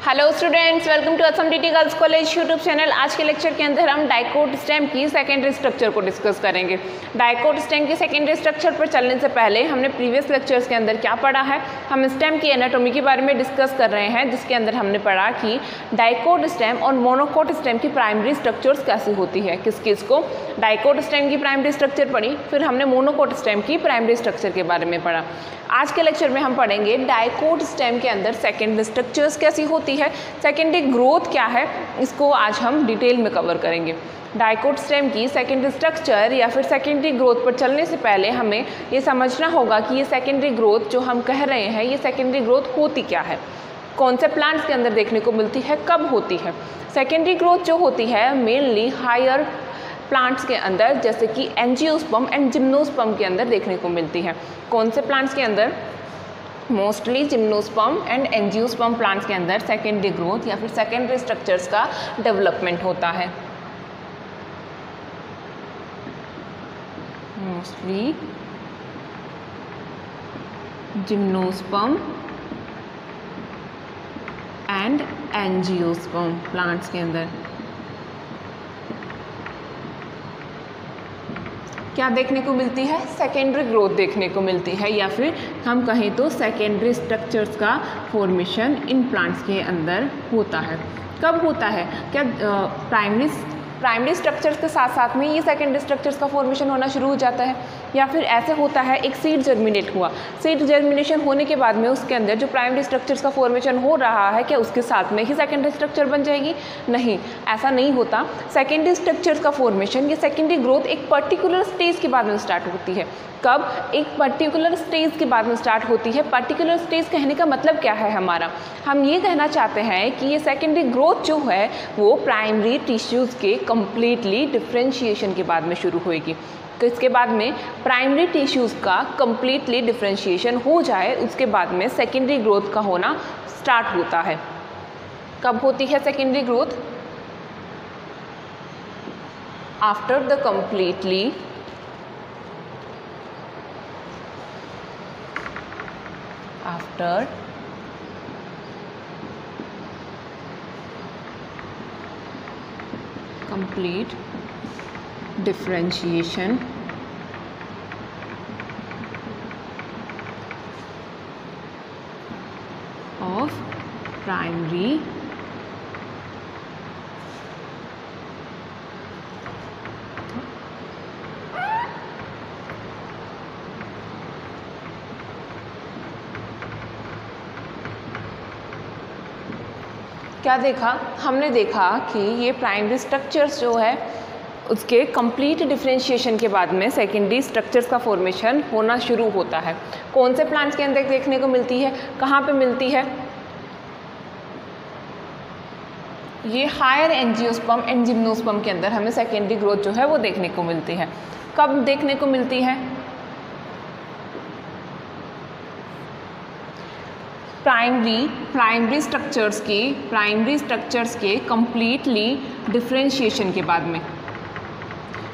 Hello students, welcome to Assam TT girls college YouTube channel. आज के lecture के अंदर हम डाइकोट स्टेम की सेकेंडरी स्ट्रक्चर को डिस्कस करेंगे। डाइकोट स्टेम की सेकेंडरी स्ट्रक्चर पर चलने से पहले हमने प्रीवियस लेक्चर्स के अंदर क्या पढ़ा है, हम स्टेम की एनाटॉमी के बारे में डिस्कस कर रहे हैं, जिसके अंदर हमने पढ़ा कि डाइकोट स्टेम और मोनोकोट स्टेम की प्राइमरी स्ट्रक्चर्स कैसी होती है। किस किस को डाइकोट स्टेम की प्राइमरी स्ट्रक्चर पढ़ी, फिर हमने मोनोकोट स्टेम की प्राइमरी स्ट्रक्चर के बारे में पढ़ा। आज के लेक्चर में हम पढ़ेंगे डाइकोट स्टेम के अंदर सेकेंडरी स्ट्रक्चर्स कैसी होती है, सेकेंडरी ग्रोथ क्या है, इसको आज हम डिटेल में कवर करेंगे। डाइकोट स्टेम की सेकेंडरी स्ट्रक्चर या फिर सेकेंडरी ग्रोथ पर चलने से पहले हमें ये समझना होगा कि ये सेकेंडरी ग्रोथ जो हम कह रहे हैं, ये सेकेंडरी ग्रोथ होती क्या है, कौन से प्लांट्स के अंदर देखने को मिलती है, कब होती है। सेकेंडरी ग्रोथ जो होती है मेनली हायर प्लांट्स के अंदर, जैसे कि एंजियोस्पर्म एंड जिम्नोस्पर्म के अंदर देखने को मिलती है। कौन से प्लांट्स के अंदर? Mostly gymnosperm and angiosperm plants के अंदर सेकेंडरी ग्रोथ या फिर सेकेंडरी स्ट्रक्चर्स का डेवलपमेंट होता है। Mostly gymnosperm and angiosperm plants के अंदर क्या देखने को मिलती है? सेकेंडरी ग्रोथ देखने को मिलती है, या फिर हम कहें तो सेकेंडरी स्ट्रक्चर्स का फॉर्मेशन इन प्लांट्स के अंदर होता है। कब होता है? क्या प्राइमरी स्ट्रक्चर्स के साथ साथ में ये सेकेंडरी स्ट्रक्चर्स का फॉर्मेशन होना शुरू हो जाता है, या फिर ऐसे होता है एक सीड जर्मिनेट हुआ, सीड जर्मिनेशन होने के बाद में उसके अंदर जो प्राइमरी स्ट्रक्चर्स का फॉर्मेशन हो रहा है, क्या उसके साथ में ही सेकेंडरी स्ट्रक्चर बन जाएगी? नहीं, ऐसा नहीं होता। सेकेंडरी स्ट्रक्चर्स का फॉर्मेशन, ये सेकेंडरी ग्रोथ एक पर्टिकुलर स्टेज के बाद में स्टार्ट होती है। कब? एक पर्टिकुलर स्टेज के बाद में स्टार्ट होती है। पर्टिकुलर स्टेज कहने का मतलब क्या है हमारा? हम ये कहना चाहते हैं कि ये सेकेंडरी ग्रोथ जो है वो प्राइमरी टिश्यूज़ के कंप्लीटली डिफ्रेंशिएशन के बाद में शुरू होएगी। तो इसके बाद में प्राइमरी टिश्यूज़ का कंप्लीटली डिफ्रेंशिएशन हो जाए, उसके बाद में सेकेंडरी ग्रोथ का होना स्टार्ट होता है। कब होती है secondary growth? After the completely complete differentiation of primary क्या देखा? हमने देखा कि ये प्राइमरी स्ट्रक्चर्स जो है उसके कंप्लीट डिफरेंशिएशन के बाद में सेकेंडरी स्ट्रक्चर्स का फॉर्मेशन होना शुरू होता है। कौन से प्लांट्स के अंदर देखने को मिलती है, कहाँ पे मिलती है? ये हायर एंजियोस्पर्म एंड जिम्नोस्पर्म के अंदर हमें सेकेंडरी ग्रोथ जो है वो देखने को मिलती है। कब देखने को मिलती है? प्राइमरी स्ट्रक्चर्स के कंप्लीटली डिफरेंशिएशन के बाद में।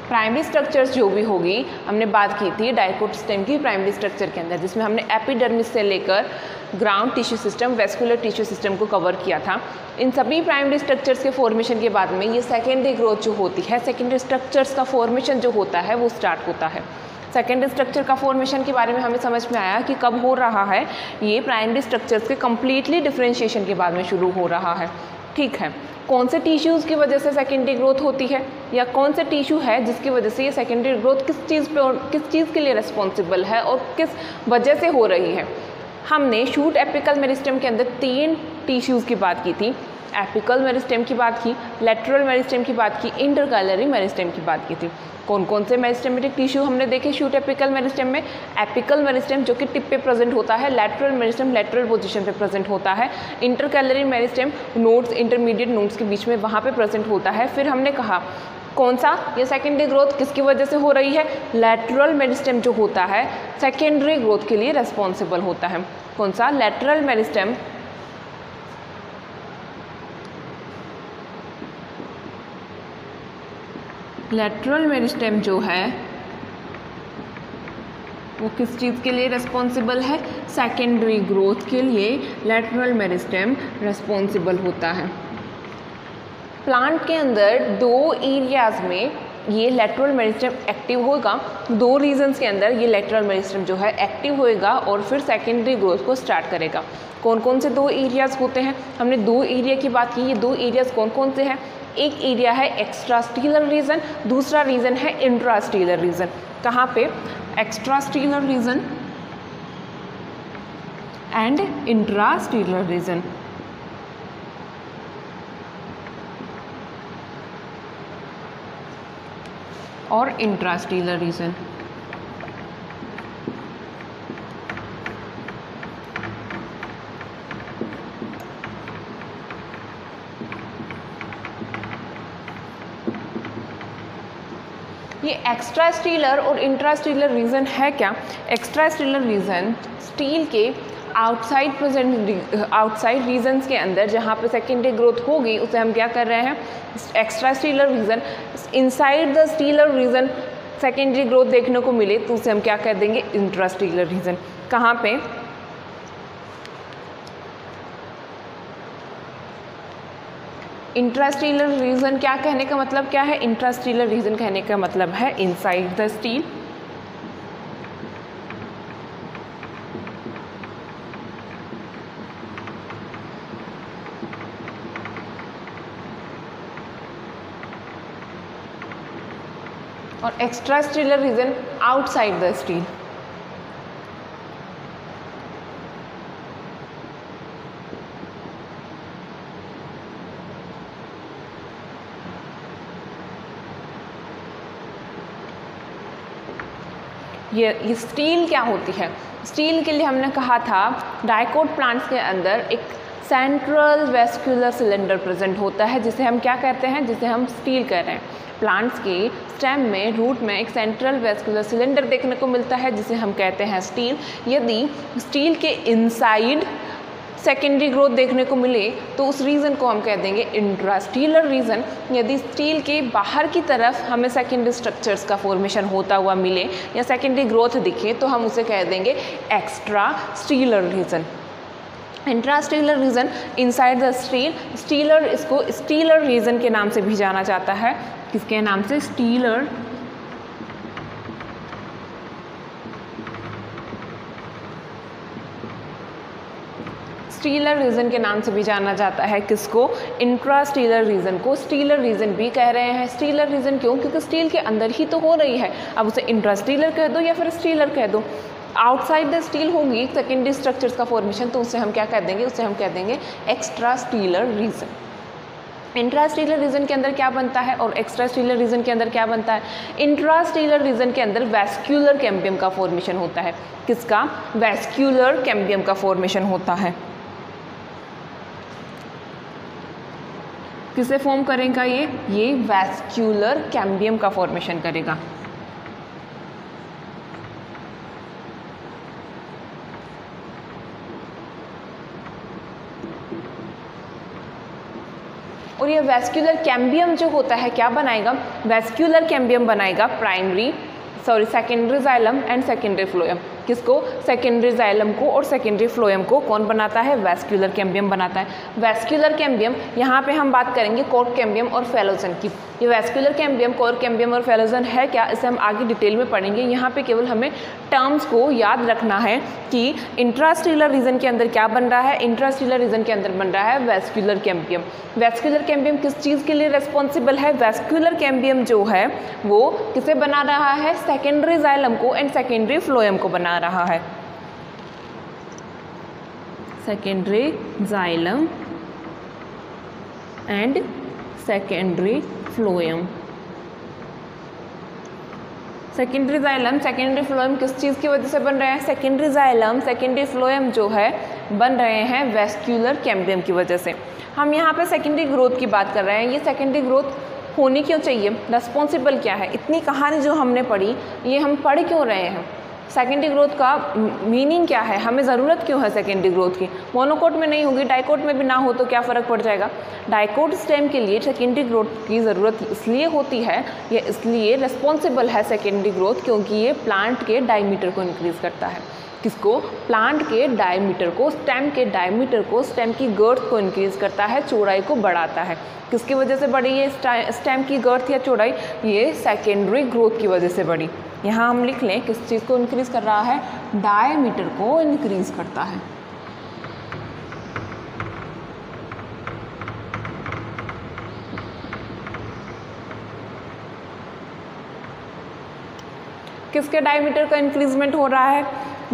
प्राइमरी स्ट्रक्चर्स जो भी होगी, हमने बात की थी डाइकोट स्टेम की प्राइमरी स्ट्रक्चर के अंदर, जिसमें हमने एपिडर्मिस से लेकर ground tissue system, vascular tissue system को कवर किया था। इन सभी प्राइमरी स्ट्रक्चर्स के फॉर्मेशन के बाद में ये सेकेंडरी ग्रोथ जो होती है, सेकेंडरी स्ट्रक्चर्स का फॉर्मेशन जो होता है वो स्टार्ट होता है। सेकेंडरी स्ट्रक्चर का फॉर्मेशन के बारे में हमें समझ में आया कि कब हो रहा है, ये प्राइमरी स्ट्रक्चर्स के कंप्लीटली डिफरेंशिएशन के बाद में शुरू हो रहा है। ठीक है, कौन से टिश्यूज़ की वजह से सेकेंडरी ग्रोथ होती है, या कौन से टिश्यू है जिसकी वजह से ये सेकेंडरी ग्रोथ किस चीज़ के लिए रिस्पॉन्सिबल है और किस वजह से हो रही है। हमने शूट एपिकल मेरिस्टेम के अंदर 3 टिश्यूज़ की बात की थी। एपिकल मेरिस्टेम की बात की, लेटरल मेरिस्टेम की बात की, इंटरकैलरी मेरिस्टेम की बात की थी। कौन कौन से मेरिस्टेमेटिक टिश्यू हमने देखे शूट एपिकल मेरिस्टेम में? एपिकल मेरिस्टेम जो कि टिप पे प्रेजेंट होता है, लेटरल मेरिस्टेम लेटरल पोजीशन पे प्रेजेंट होता है, intercalary meristem nodes, intermediate nodes के बीच में वहाँ पे प्रेजेंट होता है। फिर हमने कहा कौन सा, ये सेकेंडरी ग्रोथ किसकी वजह से हो रही है? लेटरल मेरिस्टेम जो होता है सेकेंडरी ग्रोथ के लिए रेस्पॉन्सिबल होता है। कौन सा? लेटरल मेरिस्टेम लेटरल मेरिस्टेम जो है वो किस चीज़ के लिए रिस्पॉन्सिबल है? सेकेंडरी ग्रोथ के लिए लेटरल मेरिस्टेम रिस्पॉन्सिबल होता है। प्लांट के अंदर दो एरियाज़ में ये लेटरल मेरिस्टेम एक्टिव होगा, दो रीजन्स के अंदर ये लेटरल मेरिस्टेम जो है एक्टिव होएगा और फिर सेकेंडरी ग्रोथ को स्टार्ट करेगा। कौन कौन से दो एरियाज़ होते हैं? हमने दो एरिया की बात की, ये दो एरियाज़ कौन कौन से हैं? एक एरिया है एक्स्ट्रास्टीलर रीजन, दूसरा रीजन है इंट्रास्टीलर रीजन। कहाँ पे? एक्स्ट्रास्टीलर रीजन एंड इंट्रास्टीलर रीजन। और इंट्रास्टीलर रीजन। ये एक्स्ट्रास्टीलर और इंट्रास्टीलर रीजन है क्या? एक्स्ट्रास्टीलर रीजन स्टील के आउटसाइड रीजन्स के अंदर जहाँ पे सेकेंडरी ग्रोथ होगी उसे हम क्या कर रहे हैं? Extrastelar region. Inside the stelar region secondary growth देखने को मिले तो उसे हम क्या कर देंगे? Intrastelar region. कहाँ पे? इंट्रास्टीलर रीजन क्या कहने का मतलब क्या है? इंट्रास्टीलर रीजन कहने का मतलब है इनसाइड द स्टील। और एक्स्ट्रास्टीलर रीजन आउटसाइड द स्टील। ये स्टील क्या होती है? स्टील के लिए हमने कहा था डाइकोट प्लांट्स के अंदर एक सेंट्रल वेस्कुलर सिलेंडर प्रेजेंट होता है, जिसे हम क्या कहते हैं? जिसे हम स्टील कह रहे हैं। प्लांट्स के स्टेम में, रूट में एक सेंट्रल वेस्कुलर सिलेंडर देखने को मिलता है जिसे हम कहते हैं स्टील। यदि स्टील के इनसाइड सेकेंडरी ग्रोथ देखने को मिले तो उस रीजन को हम कह देंगे इंट्रास्टीलर रीजन। यदि स्टील के बाहर की तरफ हमें सेकेंडरी स्ट्रक्चर्स का फॉर्मेशन होता हुआ मिले या सेकेंडरी ग्रोथ दिखे तो हम उसे कह देंगे extrastelar region. Intrastelar region inside the stele. Stelar, इसको स्टीलर रीजन के नाम से भी जाना जाता है। किसके नाम से? स्टीलर स्टीलर रीजन के नाम से भी जाना जाता है। किसको? इंट्रास्टीलर रीजन को स्टीलर रीजन भी कह रहे हैं। स्टीलर रीजन क्यों? क्योंकि स्टील के अंदर ही तो हो रही है। अब उसे इंट्रास्टीलर कह दो या फिर स्टीलर कह दो। आउटसाइड द स्टील होगी सेकेंडरी स्ट्रक्चर्स का फॉर्मेशन तो उसे हम क्या कह देंगे? उसे हम कह देंगे एक्स्ट्रास्टीलर रीजन। इंट्रास्टीलर रीजन के अंदर क्या बनता है और एक्स्ट्रास्टीलर रीजन के अंदर क्या बनता है? इंट्रास्टीलर रीजन के अंदर वैस्क्यूलर कैम्बियम का फॉर्मेशन होता है। किसका? वैस्क्यूलर कैम्बियम का फॉर्मेशन होता है। किसे फॉर्म करेगा ये वैस्क्यूलर कैम्बियम का फॉर्मेशन करेगा। और ये वैस्क्यूलर कैम्बियम जो होता है क्या बनाएगा? वैस्क्यूलर कैम्बियम बनाएगा secondary xylem and secondary phloem. किसको? सेकेंडरी जाइलम को और सेकेंडरी फ्लोएम को कौन बनाता है? वैस्क्यूलर कैम्बियम बनाता है। वैस्क्यूलर कैम्बियम, यहाँ पे हम बात करेंगे कॉर्क कैम्बियम और फेलोजन की। ये वैस्क्यूलर कैम्बियम, कॉर्क कैम्बियम और फेलोजन है क्या, इसे हम आगे डिटेल में पढ़ेंगे। यहाँ पे केवल हमें टर्म्स को याद रखना है कि इंट्रास्टीलर रीजन के अंदर क्या बन रहा है। इंट्रास्टीलर रीजन के अंदर बन रहा है वैस्क्यूलर कैम्बियम। वैस्क्यूलर कैम्बियम किस चीज़ के लिए रेस्पॉन्सिबल है? वैस्क्यूलर कैम्बियम जो है वो किसे बना रहा है? सेकेंडरी जाइलम को एंड सेकेंडरी फ्लोएम को बना रहा है। Secondary xylem and secondary phloem. Secondary xylem, secondary phloem किस चीज़ की वजह से बन रहे हैं? सेकेंडरी जाइलम, सेकेंडरी फ्लोएम जो है बन रहे हैं वैस्क्यूलर कैम्बियम की वजह से। हम यहाँ पे सेकेंडरी ग्रोथ की बात कर रहे हैं। ये सेकेंडरी ग्रोथ होनी क्यों चाहिए? रिस्पॉन्सिबल क्या है? इतनी कहानी जो हमने पढ़ी ये हम पढ़ क्यों रहे हैं? सेकेंडरी ग्रोथ का मीनिंग क्या है, हमें ज़रूरत क्यों है सेकेंडरी ग्रोथ की? मोनोकोट में नहीं होगी, डाइकोट में भी ना हो तो क्या फ़र्क पड़ जाएगा? डाइकोट स्टेम के लिए सेकेंडरी ग्रोथ की ज़रूरत इसलिए होती है, या इसलिए रिस्पॉन्सिबल है सेकेंडरी ग्रोथ, क्योंकि ये प्लांट के डायमीटर को इंक्रीज़ करता है। किसको? प्लांट के डायमीटर को, स्टेम के डायमीटर को, स्टेम की गर्थ को इंक्रीज़ करता है, चौड़ाई को बढ़ाता है। किसकी वजह से बढ़ी है स्टेम की गर्थ या चौड़ाई? ये सेकेंडरी ग्रोथ की वजह से बढ़ी। यहाँ हम लिख लें किस चीज़ को इंक्रीज़ कर रहा है? डायमीटर को इंक्रीज़ करता है। किसके डायमीटर का इंक्रीजमेंट हो रहा है?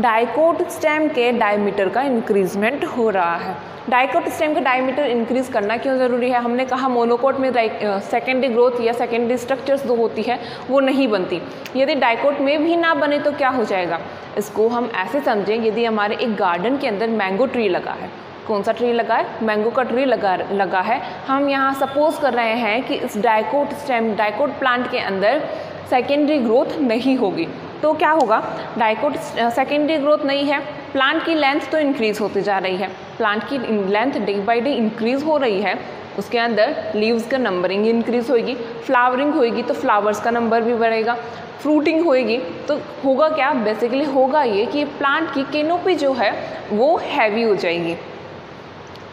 डाइकोट स्टेम के डायमीटर का इंक्रीजमेंट हो रहा है। डाइकोट स्टेम का डायमीटर इंक्रीज करना क्यों ज़रूरी है? हमने कहा मोनोकोट में सेकेंडरी ग्रोथ या सेकेंडरी स्ट्रक्चर्स जो होती है वो नहीं बनती। यदि डाइकोट में भी ना बने तो क्या हो जाएगा? इसको हम ऐसे समझें, यदि हमारे एक गार्डन के अंदर मैंगो ट्री लगा है, कौन सा ट्री लगा है? मैंगो का ट्री लगा है। हम यहाँ सपोज कर रहे हैं कि इस डाइकोट प्लांट के अंदर सेकेंडरी ग्रोथ नहीं होगी, तो क्या होगा? डाइकोट सेकेंडरी ग्रोथ नहीं है, प्लांट की लेंथ तो इंक्रीज़ होती जा रही है, प्लांट की length day by day increase हो रही है, उसके अंदर लीव्स का नंबरिंग इंक्रीज़ होगी, फ्लावरिंग होएगी तो फ्लावर्स का नंबर भी बढ़ेगा, फ्रूटिंग होएगी तो होगा क्या? बेसिकली होगा ये कि प्लांट की कैनोपी जो है वो हैवी हो जाएगी।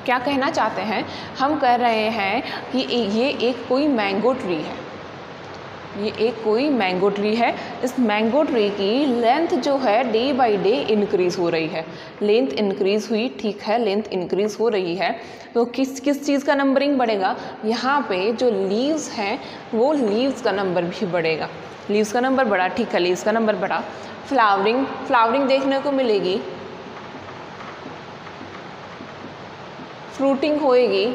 क्या कहना चाहते हैं? हम कह रहे हैं कि ये एक कोई मैंगो ट्री है, ये एक कोई मैंगो ट्री है। इस मैंगो ट्री की लेंथ जो है डे बाय डे इंक्रीज़ हो रही है, लेंथ इंक्रीज़ हुई, ठीक है, लेंथ इंक्रीज़ हो रही है, तो किस चीज़ का नंबरिंग बढ़ेगा? यहाँ पे जो लीव्स हैं वो लीव्स का नंबर भी बढ़ेगा, लीव्स का नंबर बढ़ा, ठीक है, लीव्स का नंबर बढ़ा। फ्लावरिंग देखने को मिलेगी, फ्रूटिंग होएगी,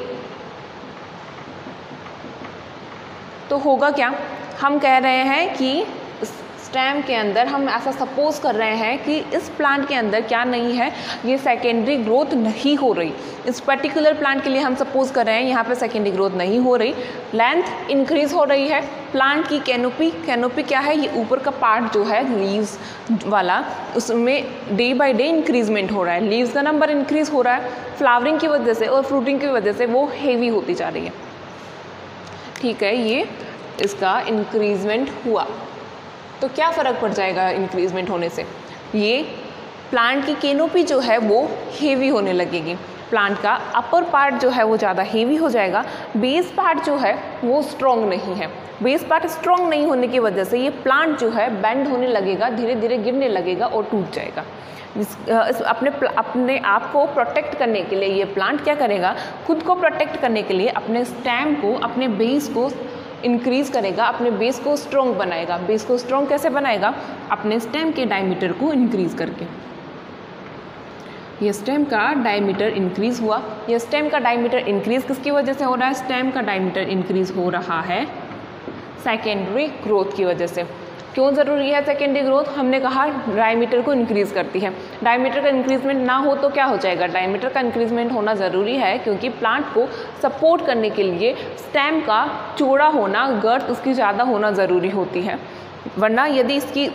तो होगा क्या? हम कह रहे हैं कि स्टेम के अंदर हम ऐसा सपोज कर रहे हैं कि इस प्लांट के अंदर क्या नहीं है? ये सेकेंडरी ग्रोथ नहीं हो रही। इस पर्टिकुलर प्लांट के लिए हम सपोज कर रहे हैं यहाँ पे सेकेंडरी ग्रोथ नहीं हो रही, लेंथ इंक्रीज हो रही है, प्लांट की कैनोपी क्या है? ये ऊपर का पार्ट जो है लीव्स वाला, उसमें डे बाय डे इंक्रीजमेंट हो रहा है, लीव्स का नंबर इंक्रीज हो रहा है, फ्लावरिंग की वजह से और फ्रूटिंग की वजह से वो हेवी होती जा रही है, ठीक है, ये इसका इंक्रीजमेंट हुआ। तो क्या फ़र्क पड़ जाएगा इंक्रीजमेंट होने से? ये प्लांट की कैनोपी जो है वो हेवी होने लगेगी, प्लांट का अपर पार्ट जो है वो ज़्यादा हेवी हो जाएगा, बेस पार्ट जो है वो स्ट्रॉन्ग नहीं है। बेस पार्ट स्ट्रॉन्ग नहीं होने की वजह से ये प्लांट जो है बेंड होने लगेगा, धीरे धीरे गिरने लगेगा और टूट जाएगा। अपने आप को प्रोटेक्ट करने के लिए ये प्लांट क्या करेगा? खुद को प्रोटेक्ट करने के लिए अपने स्टेम को, अपने बेस को इंक्रीज़ करेगा, अपने बेस को स्ट्रॉन्ग बनाएगा। बेस को स्ट्रॉन्ग कैसे बनाएगा? अपने स्टेम के डायमीटर को इंक्रीज़ करके। ये स्टेम का डायमीटर इंक्रीज़ हुआ। ये स्टेम का डायमीटर इंक्रीज़ किसकी वजह से हो रहा है? स्टेम का डायमीटर इंक्रीज़ हो रहा है सेकेंडरी ग्रोथ की वजह से। क्यों ज़रूरी है सेकेंडरी ग्रोथ? हमने कहा डायमीटर को इंक्रीज़ करती है। डायमीटर का इंक्रीजमेंट ना हो तो क्या हो जाएगा? डायमीटर का इंक्रीजमेंट होना ज़रूरी है, क्योंकि प्लांट को सपोर्ट करने के लिए स्टेम का चौड़ा होना, गर्थ उसकी ज़्यादा होना ज़रूरी होती है, वरना यदि इसकी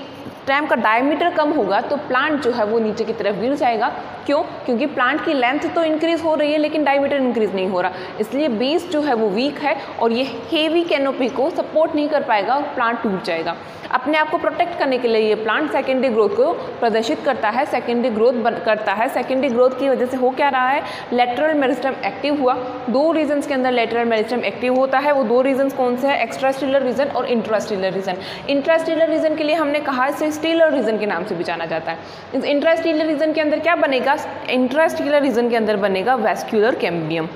स्टेम का डायमीटर कम होगा तो प्लांट जो है वो नीचे की तरफ गिर जाएगा। क्यों? क्योंकि प्लांट की लेंथ तो इंक्रीज़ हो रही है लेकिन डायमीटर इंक्रीज़ नहीं हो रहा, इसलिए बेस जो है वो वीक है और ये हेवी कैनोपी को सपोर्ट नहीं कर पाएगा और प्लांट टूट जाएगा। अपने आप को प्रोटेक्ट करने के लिए ये प्लांट सेकेंडरी ग्रोथ को प्रदर्शित करता है, सेकेंडरी ग्रोथ करता है। सेकेंडरी ग्रोथ की वजह से हो क्या रहा है? लेटरल मेरिस्टेम एक्टिव हुआ। दो रीजन्स के अंदर लेटरल मेरिस्टेम एक्टिव होता है। वो दो रीजन्स कौन से हैं? एक्स्ट्रास्टेलर रीजन और इंट्रास्टेलर रीजन। इंट्रास्टेलर रीजन के लिए हमने कहा इसे स्टेलर रीजन के नाम से भी जाना जाता है। इस इंट्रास्टेलर रीजन के अंदर क्या बनेगा? इंट्रास्टेलर रीजन के अंदर बनेगा वैस्कुलर कैम्बियम।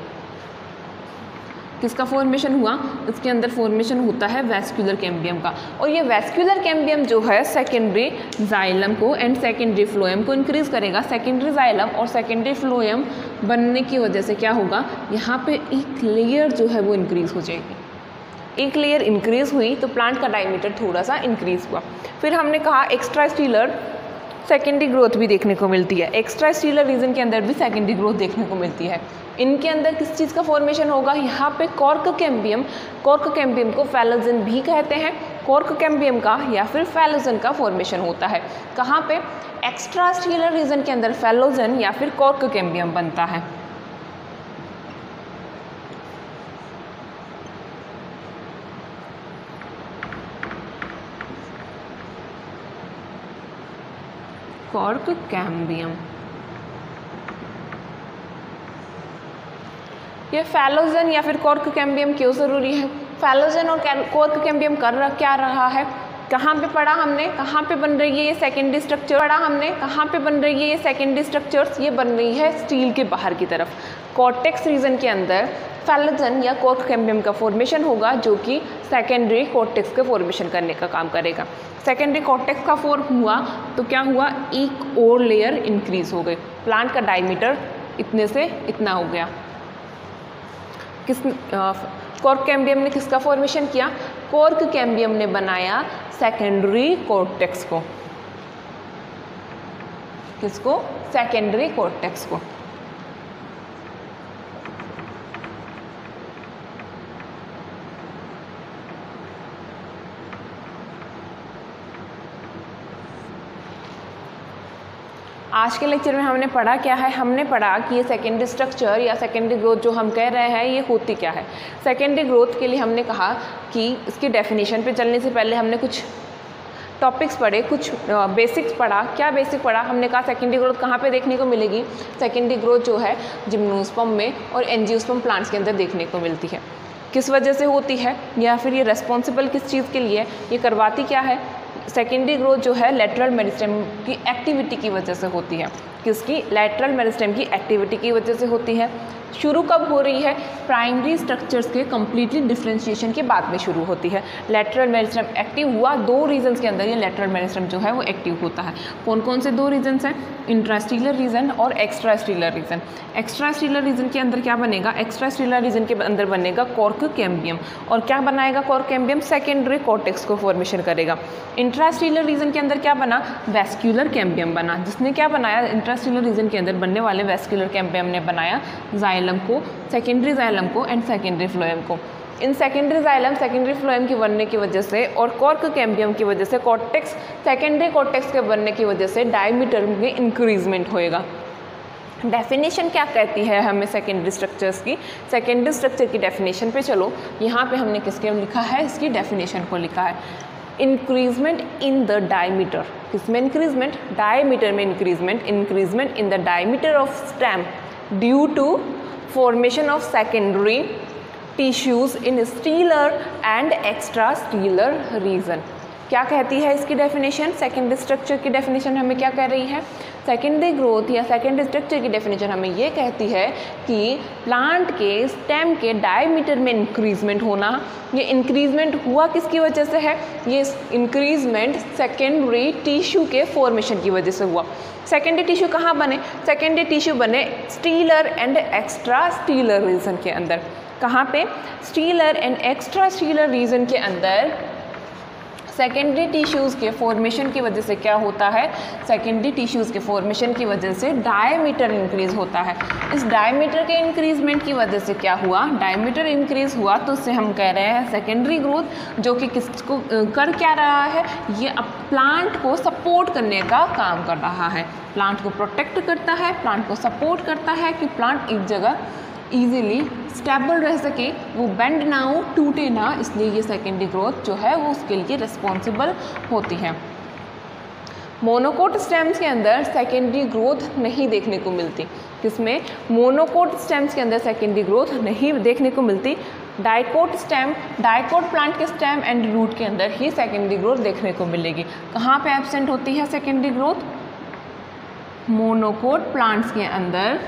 किसका फॉर्मेशन हुआ? इसके अंदर फॉर्मेशन होता है वैस्कुलर कैम्बियम का। और ये वैस्कुलर कैम्बियम जो है सेकेंडरी जाइलम को एंड सेकेंडरी फ्लोएम को इंक्रीज़ करेगा। सेकेंडरी जाइलम और सेकेंडरी फ्लोएम बनने की वजह से क्या होगा? यहाँ पे एक लेयर जो है वो इंक्रीज़ हो जाएगी। एक लेयर इंक्रीज़ हुई तो प्लांट का डायमीटर थोड़ा सा इंक्रीज़ हुआ। फिर हमने कहा एक्स्ट्रास्टेलर सेकेंडरी ग्रोथ भी देखने को मिलती है। एक्स्ट्रास्टेलर रीजन के अंदर भी सेकेंडरी ग्रोथ देखने को मिलती है। इनके अंदर किस चीज़ का फॉर्मेशन होगा? यहाँ पे कॉर्क कैम्बियम को फैलोजेन भी कहते हैं। कॉर्क कैम्बियम का या फिर फैलोजन का फॉर्मेशन होता है। कहाँ पे? एक्स्ट्रा स्टीलर रीजन के अंदर फैलोजन या फिर कॉर्क कैम्बियम बनता है। कॉर्क कैम्बियम, ये फैलोजन या फिर कॉर्क कैम्बियम क्यों ज़रूरी है? फैलोजन और कॉर्क कैम्बियम कर क्या रहा है? कहाँ पे पढ़ा हमने? कहाँ पे बन रही है ये सेकेंडरी स्ट्रक्चर? पढ़ा हमने कहाँ पे बन रही है ये सेकेंडरी स्ट्रक्चर्स? ये बन रही है स्टील के बाहर की तरफ। कॉर्टेक्स रीजन के अंदर फैलोजन या कॉर्क कैम्बियम का फॉर्मेशन होगा, जो कि सेकेंडरी कॉर्टेक्स के फॉर्मेशन करने का काम करेगा। सेकेंडरी कॉर्टेक्स का फॉर्म हुआ तो क्या हुआ? एक और लेयर इंक्रीज हो गई। प्लांट का डायमीटर इतने से इतना हो गया। कॉर्क कैम्बियम ने किसका फॉर्मेशन किया? कॉर्क कैम्बियम ने बनाया सेकेंडरी कॉर्टेक्स को। किसको? सेकेंडरी कॉर्टेक्स को। आज के लेक्चर में हमने पढ़ा क्या है? हमने पढ़ा कि ये सेकेंडरी स्ट्रक्चर या सेकेंडरी ग्रोथ जो हम कह रहे हैं ये होती क्या है। सेकेंडरी ग्रोथ के लिए हमने कहा कि इसकी डेफिनेशन पे चलने से पहले हमने कुछ टॉपिक्स पढ़े, कुछ बेसिक्स पढ़ा। क्या बेसिक पढ़ा? हमने कहा सेकेंडरी ग्रोथ कहाँ पे देखने को मिलेगी? सेकेंडरी ग्रोथ जो है जिम्नोस्पर्म में और एंजियोस्पर्म प्लांट्स के अंदर देखने को मिलती है। किस वजह से होती है या फिर ये रेस्पॉन्सिबल किस चीज़ के लिए? ये करवाती क्या है? सेकेंडरी ग्रोथ जो है लेटरल मेरिस्टेम की एक्टिविटी की वजह से होती है। किसकी? लेटरल मेरिस्टेम की एक्टिविटी की वजह से होती है। शुरू कब हो रही है? प्राइमरी स्ट्रक्चर्स के कम्प्लीटली डिफ्रेंशिएशन के बाद में शुरू होती है। लेटरल मेरिस्टेम एक्टिव हुआ, दो रीजन्स के अंदर ये लेटरल मेरिस्टेम जो है वो एक्टिव होता है। कौन कौन से दो रीजन्स हैं? इंट्रास्टीलर रीजन और extra stelar region. Extra stelar region के अंदर क्या बनेगा? एक्स्ट्रा स्टीलर रीजन के अंदर बनेगा कॉर्क कैम्बियम। और क्या बनाएगा कॉर्क कैम्बियम? सेकेंडरी कॉर्टेक्स को फॉर्मेशन करेगा। इंट्रास्टीलर रीजन के अंदर क्या बना? वैस्कुलर कैम्बियम बना। जिसने क्या बनाया? इंट्रास्टीलर रीजन के अंदर बनने वाले वैस्कुलर कैम्बियम ने बनाया जाइलम को, सेकेंडरी जाइलम को एंड सेकेंडरी फ्लोएम को। In secondary xylem, secondary phloem के बनने की वजह से और कॉर्क कैम्बियम की वजह से कॉर्टेक्स, सेकेंडरी कॉर्टेक्स के बनने की वजह से डायमीटर में इंक्रीजमेंट होएगा। डेफिनेशन क्या कहती है हमें सेकेंडरी स्ट्रक्चर्स की? सेकेंडरी स्ट्रक्चर की डेफिनेशन पे चलो। यहाँ पे हमने किसके लिखा है? इसकी डेफिनेशन को लिखा है। Increment in the diameter. किसमें इंक्रीजमेंट? डायमीटर में increment. Increment in the diameter of stem due to formation of secondary tissues in stellar and extrastellar region। क्या कहती है इसकी डेफिनेशन? सेकेंडरी स्ट्रक्चर की डेफिनेशन हमें क्या कह रही है? सेकेंडरी ग्रोथ या सेकेंडरी स्ट्रक्चर की डेफिनेशन हमें ये कहती है कि प्लांट के स्टेम के डायमीटर में इंक्रीजमेंट होना। ये इंक्रीजमेंट हुआ किसकी वजह से है? ये इंक्रीजमेंट सेकेंडरी टिश्यू के फॉर्मेशन की वजह से हुआ। सेकेंडरी टिश्यू कहाँ बने? सेकेंडरी टिश्यू बने stelar and extra stelar region के अंदर। कहाँ पे? Stelar and extra stelar region के अंदर सेकेंडरी टिश्यूज़ के फॉर्मेशन की वजह से क्या होता है? सेकेंडरी टिश्यूज़ के फॉर्मेशन की वजह से डायमीटर इंक्रीज होता है। इस डायमीटर के इंक्रीजमेंट की वजह से क्या हुआ? डायमीटर इंक्रीज हुआ तो उससे हम कह रहे हैं सेकेंडरी ग्रोथ, जो कि किसको कर क्या रहा है? ये अब प्लांट को सपोर्ट करने का काम कर रहा है। प्लांट को प्रोटेक्ट करता है, प्लांट को सपोर्ट करता है कि प्लांट एक जगह ईजिली स्टेबल रह सके, वो बेंड ना हो, टूटे ना। इसलिए ये सेकेंडरी ग्रोथ जो है वो उसके लिए रिस्पॉन्सिबल होती है। मोनोकोट स्टेम्स के अंदर सेकेंडरी ग्रोथ नहीं देखने को मिलती। किसमें? मोनोकोट स्टेम्स के अंदर सेकेंडरी ग्रोथ नहीं देखने को मिलती। डाइकोट स्टेम, डाइकोट प्लांट के स्टेम एंड रूट के अंदर ही सेकेंडरी ग्रोथ देखने को मिलेगी। कहाँ पे एब्सेंट होती है सेकेंडरी ग्रोथ? मोनोकोट प्लांट्स के अंदर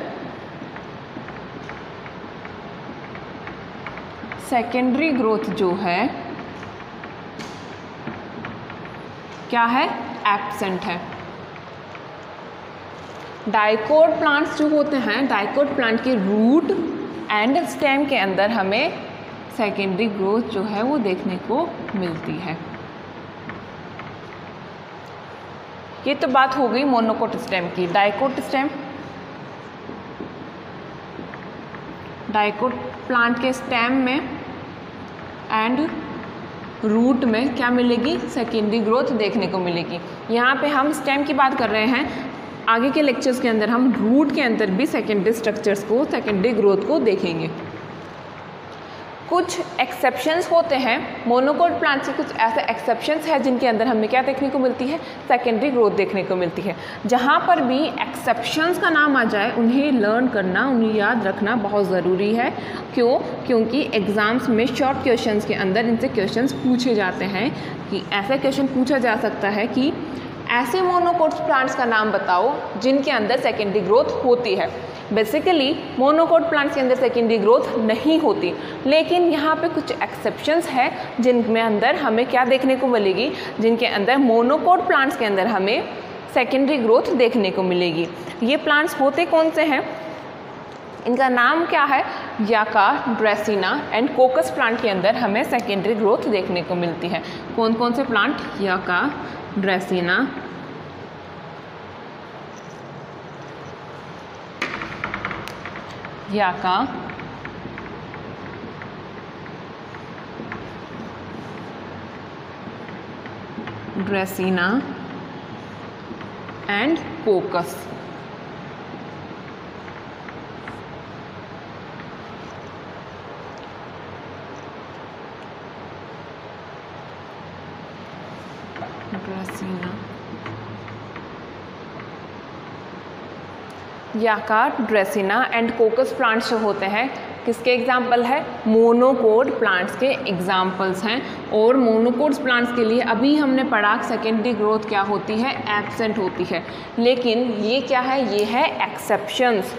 सेकेंडरी ग्रोथ जो है क्या है? एब्सेंट है। डाइकोट प्लांट्स जो होते हैं, डाइकोट प्लांट के रूट एंड स्टेम के अंदर हमें सेकेंडरी ग्रोथ जो है वो देखने को मिलती है। ये तो बात हो गई मोनोकोट स्टेम की। डाइकोट स्टेम, डाइकोट प्लांट के स्टेम में एंड रूट में क्या मिलेगी, सेकेंडरी ग्रोथ देखने को मिलेगी। यहाँ पे हम स्टेम की बात कर रहे हैं, आगे के लेक्चर्स के अंदर हम रूट के अंदर भी सेकेंडरी स्ट्रक्चर्स को, सेकेंडरी ग्रोथ को देखेंगे। कुछ एक्सेप्शंस होते हैं, मोनोकोट प्लांट से कुछ ऐसे एक्सेप्शंस हैं जिनके अंदर हमें क्या देखने को मिलती है, सेकेंडरी ग्रोथ देखने को मिलती है। जहाँ पर भी एक्सेप्शंस का नाम आ जाए उन्हें लर्न करना, उन्हें याद रखना बहुत ज़रूरी है। क्यों? क्योंकि एग्ज़ाम्स में शॉर्ट क्वेश्चंस के अंदर इनसे क्वेश्चंस पूछे जाते हैं कि ऐसा क्वेश्चन पूछा जा सकता है कि ऐसे मोनोकोट प्लांट्स का नाम बताओ जिनके अंदर सेकेंडरी ग्रोथ होती है। बेसिकली मोनोकोट प्लांट्स के अंदर सेकेंडरी ग्रोथ नहीं होती, लेकिन यहाँ पे कुछ एक्सेप्शंस है जिनमें अंदर हमें क्या देखने को मिलेगी, जिनके अंदर मोनोकोट प्लांट्स के अंदर हमें सेकेंडरी ग्रोथ देखने को मिलेगी। ये प्लांट्स होते कौन से हैं, इनका नाम क्या है, याका, ड्रेसिना एंड कोकस प्लांट के अंदर हमें सेकेंडरी ग्रोथ देखने को मिलती है। कौन कौन से प्लांट, याका, ड्रेसिना, याका, ड्रेसिना एंड कोकस। ड्रेसिना, याका, ड्रेसिना एंड कोकस प्लांट्स जो होते हैं किसके एग्जाम्पल है, मोनोकोट प्लांट्स के एग्जाम्पल्स हैं। और मोनोकोट प्लांट्स के लिए अभी हमने पढ़ा सेकेंडरी ग्रोथ क्या होती है, एब्सेंट होती है, लेकिन ये क्या है, ये है एक्सेप्शंस।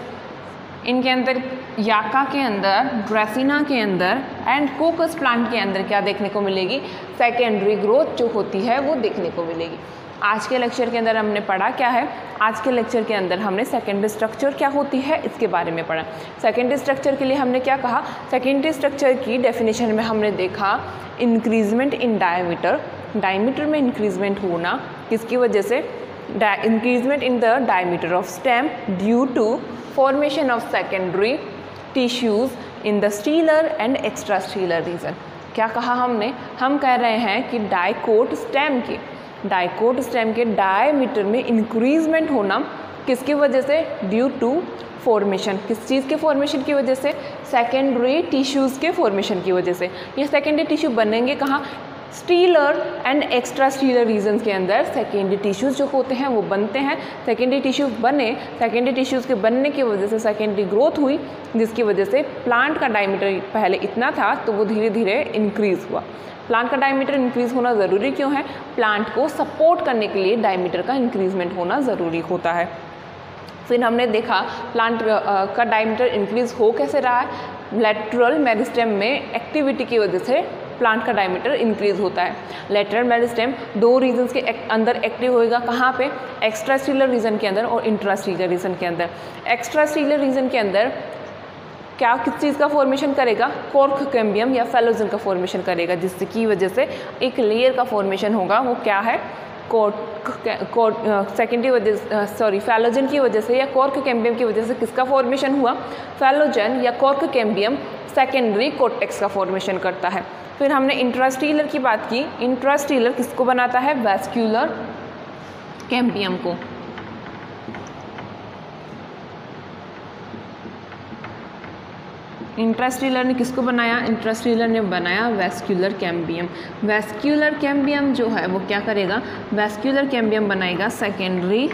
इनके अंदर याका के अंदर, ड्रेसिना के अंदर एंड कोकस प्लांट के अंदर क्या देखने को मिलेगी, सेकेंडरी ग्रोथ जो होती है वो देखने को मिलेगी। आज के लेक्चर के अंदर हमने पढ़ा क्या है, आज के लेक्चर के अंदर हमने सेकेंडरी स्ट्रक्चर क्या होती है इसके बारे में पढ़ा। सेकेंडरी स्ट्रक्चर के लिए हमने क्या कहा, सेकेंडरी स्ट्रक्चर की डेफिनेशन में हमने देखा इंक्रीजमेंट इन डायमीटर, डायमीटर में इंक्रीजमेंट होना किसकी वजह से, increment in the diameter of stem due to formation of secondary tissues in the stelar and extra stelar region. क्या कहा हमने, हम कह रहे हैं कि डाइकोट स्टेम के डायमीटर में इंक्रीजमेंट होना किसकी वजह से, ड्यू टू फॉर्मेशन, किस चीज़ के फॉर्मेशन की वजह से, सेकेंडरी टिश्यूज़ के फॉर्मेशन की वजह से। ये सेकेंडरी टिश्यू बनेंगे कहाँ, stelar and extra stelar regions के अंदर सेकेंडरी टिश्यूज़ जो होते हैं वो बनते हैं। सेकेंडरी टिश्यूज़ बने, सेकेंडरी टिश्यूज़ के बनने की वजह से सेकेंडरी ग्रोथ हुई, जिसकी वजह से प्लांट का डायमीटर पहले इतना था तो वो धीरे धीरे इंक्रीज़ हुआ। प्लांट का डायमीटर इंक्रीज़ होना ज़रूरी क्यों है, प्लांट को सपोर्ट करने के लिए डायमीटर का इंक्रीजमेंट होना ज़रूरी होता है। फिर हमने देखा प्लांट का डायमीटर इंक्रीज़ हो कैसे रहा है, लेटरल मेरिस्टेम में एक्टिविटी की वजह से प्लांट का डायमीटर इंक्रीज़ होता है। लेटरल मेरिस्टेम दो रीजन्स के अंदर एक्टिव होएगा, कहाँ पे, एक्स्ट्रा स्टीलर रीजन के अंदर और इंट्रा स्टीलर रीजन के अंदर। एक्स्ट्रा स्टीलर रीजन के अंदर क्या किस चीज़ का फॉर्मेशन करेगा, कॉर्क कैम्बियम या फेलोजन का फॉर्मेशन करेगा, जिससे की वजह से एक लेयर का फॉर्मेशन होगा, वो क्या है, फेलोजन की वजह से या कॉर्क कैम्बियम की वजह से किसका फॉर्मेशन हुआ, फेलोजन या कॉर्क कैम्बियम सेकेंडरी कॉर्टेक्स का फॉर्मेशन करता है। फिर हमने इंट्रास्टीलर की बात की, इंट्रास्टीलर किसको बनाता है, वैस्क्यूलर कैम्बियम को। इंट्रास्टीलर ने किसको बनाया, इंट्रास्टीलर ने बनाया वैस्क्यूलर कैम्बियम। वैस्क्यूलर कैम्बियम जो है वो क्या करेगा, वैस्क्यूलर कैम्बियम बनाएगा secondary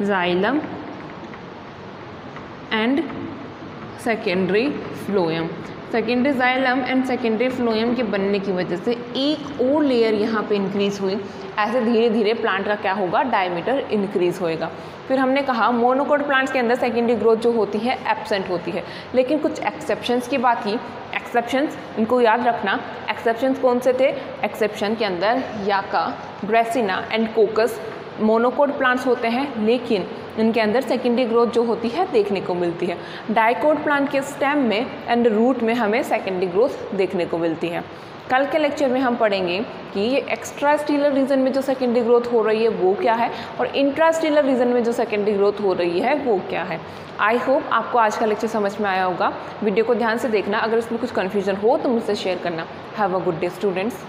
xylem and secondary phloem. Secondary xylem and secondary phloem के बनने की वजह से एक और लेयर यहाँ पे इंक्रीज़ हुई, ऐसे धीरे धीरे प्लांट का क्या होगा, डायमीटर इंक्रीज़ होएगा। फिर हमने कहा मोनोकोट प्लांट्स के अंदर सेकेंडरी ग्रोथ जो होती है एब्सेंट होती है, लेकिन कुछ एक्सेप्शंस की बात की। एक्सेप्शंस इनको याद रखना, एक्सेप्शंस कौन से थे, एक्सेप्शन के अंदर याका, ड्रेसिना एंड कोकस मोनोकोट प्लांट्स होते हैं, लेकिन इनके अंदर सेकेंडरी ग्रोथ जो होती है देखने को मिलती है। डाइकोट प्लांट के स्टेम में एंड रूट में हमें सेकेंडरी ग्रोथ देखने को मिलती है। कल के लेक्चर में हम पढ़ेंगे कि ये एक्स्ट्रा स्टीलर रीजन में जो सेकेंडरी ग्रोथ हो रही है वो क्या है, और इंट्रा स्टीलर रीजन में जो सेकेंडरी ग्रोथ हो रही है वो क्या है। आई होप आपको आज का लेक्चर समझ में आया होगा। वीडियो को ध्यान से देखना, अगर इसमें कुछ कन्फ्यूजन हो तो मुझसे शेयर करना। Have a good day students.